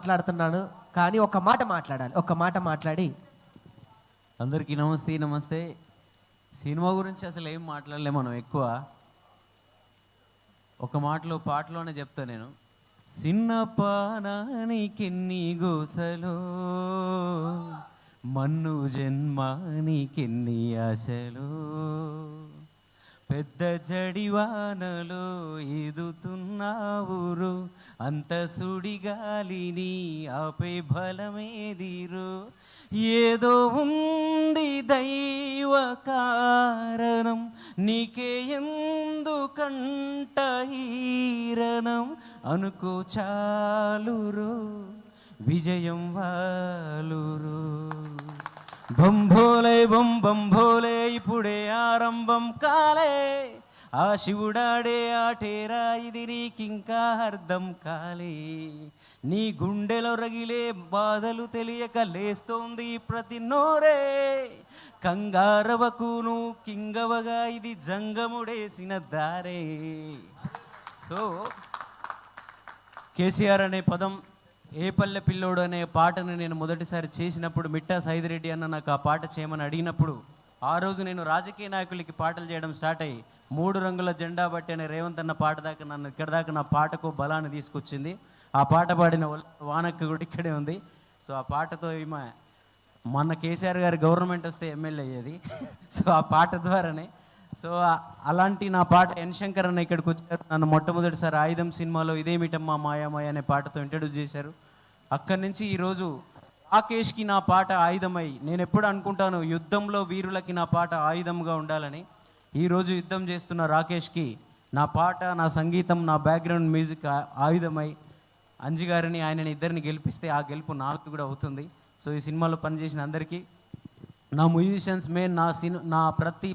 మాట్లాడుతున్నాను కానీ ఒక మాట మాట్లాడాలి. ఒక మాట మాట్లాడి అందరికీ నమస్తే. సినిమా గురించి అసలు ఏం మాట్లాడలే మనం ఎక్కువ. ఒక మాటలో పాటలోనే చెప్తా నేను. సిన్నపానానికెన్ని గోసలో, మన్ను జన్మానికెన్ని ఆశలు, పెద్ద జడివానలో ఎదుతున్నావురు, అంత సుడిగాలిని ఆపే బలమేదిరు, ఏదో ఉంది దైవ కారణం, నీకే ఎందుకంట హీరణం, అనుకో చాలురు విజయం వాలురు. బంభోలే బంభోలే ఇప్పుడే ఆరంభం కాలే, ఆ శివుడాడే ఆటేరా ఇది నీకింకా అర్థం కాలే, నీ గుండెలో రగిలే బాధలు తెలియక లేస్తోంది ప్రతి నోరే, కంగారవకు నువ్వు కింగవగా ఇది జంగముడేసిన దారే. సో కేసీఆర్ అనే పదం, ఏ పల్లె పిల్లోడు అనే పాటను నేను మొదటిసారి చేసినప్పుడు మిట్టా సైదిరెడ్డి అన్న నాకు ఆ పాట చేయమని అడిగినప్పుడు, ఆ రోజు నేను రాజకీయ నాయకులకి పాటలు చేయడం స్టార్ట్ అయ్యి 3 రంగుల జెండా బట్టి అనే రేవంత్ అన్న పాట దాకా నన్ను ఇక్కడ దాకా నా పాటకు బలాన్ని తీసుకొచ్చింది. ఆ పాట పాడిన వానక్క కూడా ఇక్కడే ఉంది. సో ఆ పాటతో ఈమె మొన్న కేసీఆర్ గారి గవర్నమెంట్ వస్తే ఎమ్మెల్యే అయ్యేది. సో ఆ పాట ద్వారానే. సో అలాంటి నా పాట ఎన్ శంకర్ అన్న ఇక్కడికి వచ్చారు. నన్ను మొట్టమొదటిసారి ఆయుధం సినిమాలో ఇదేమిటమ్మా మాయామాయ అనే పాటతో ఇంట్రడ్యూస్ చేశారు. అక్కడి నుంచి ఈరోజు రాకేష్కి నా పాట ఆయుధమై, నేను ఎప్పుడు అనుకుంటాను యుద్ధంలో వీరులకి నా పాట ఆయుధంగా ఉండాలని. ఈరోజు యుద్ధం చేస్తున్న రాకేష్కి నా పాట, నా సంగీతం, నా బ్యాక్గ్రౌండ్ మ్యూజిక్ ఆయుధమై అంజి గారిని, ఆయనని ఇద్దరిని గెలిపిస్తే ఆ గెలుపు నాకు కూడా అవుతుంది. సో ఈ సినిమాలో పనిచేసిన అందరికీ, నా మ్యూజిషియన్స్ మెయిన్, నా ప్రతి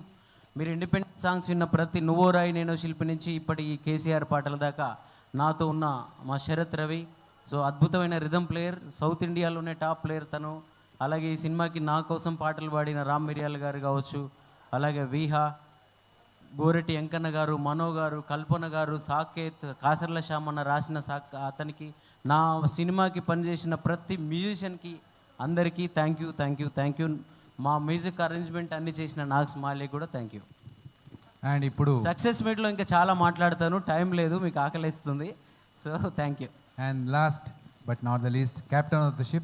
మీరు ఇండిపెండెంట్ సాంగ్స్ విన్న ప్రతి నువ్వో రాయి నేనో శిల్పి నుంచి ఇప్పటి ఈ కేసీఆర్ పాటల దాకా నాతో ఉన్న మా శరత్ రవి, సో అద్భుతమైన రిథమ్ ప్లేయర్, సౌత్ ఇండియాలోనే టాప్ ప్లేయర్ తను. అలాగే ఈ సినిమాకి నా కోసం పాటలు పాడిన రామ్ మిరియాల్ గారు కావచ్చు, అలాగే వీహా, గోరెటి వెంకన్న గారు, మనో గారు, కల్పన గారు, సాకేత్, కాసర్ల శ్యామన్న రాసిన అతనికి, నా సినిమాకి పనిచేసిన ప్రతి మ్యూజిషియన్కి అందరికీ థ్యాంక్ యూ. మా మ్యూజిక్ అరేంజ్మెంట్ అన్ని చేసిన నాగ్స్ మాలే కూడా థ్యాంక్ యూ. అండ్ ఇప్పుడు సక్సెస్ మీట్లో ఇంకా చాలా మాట్లాడతాను, టైం లేదు, మీకు ఆకలిస్తుంది. So thank you. And last but not the least, captain of the ship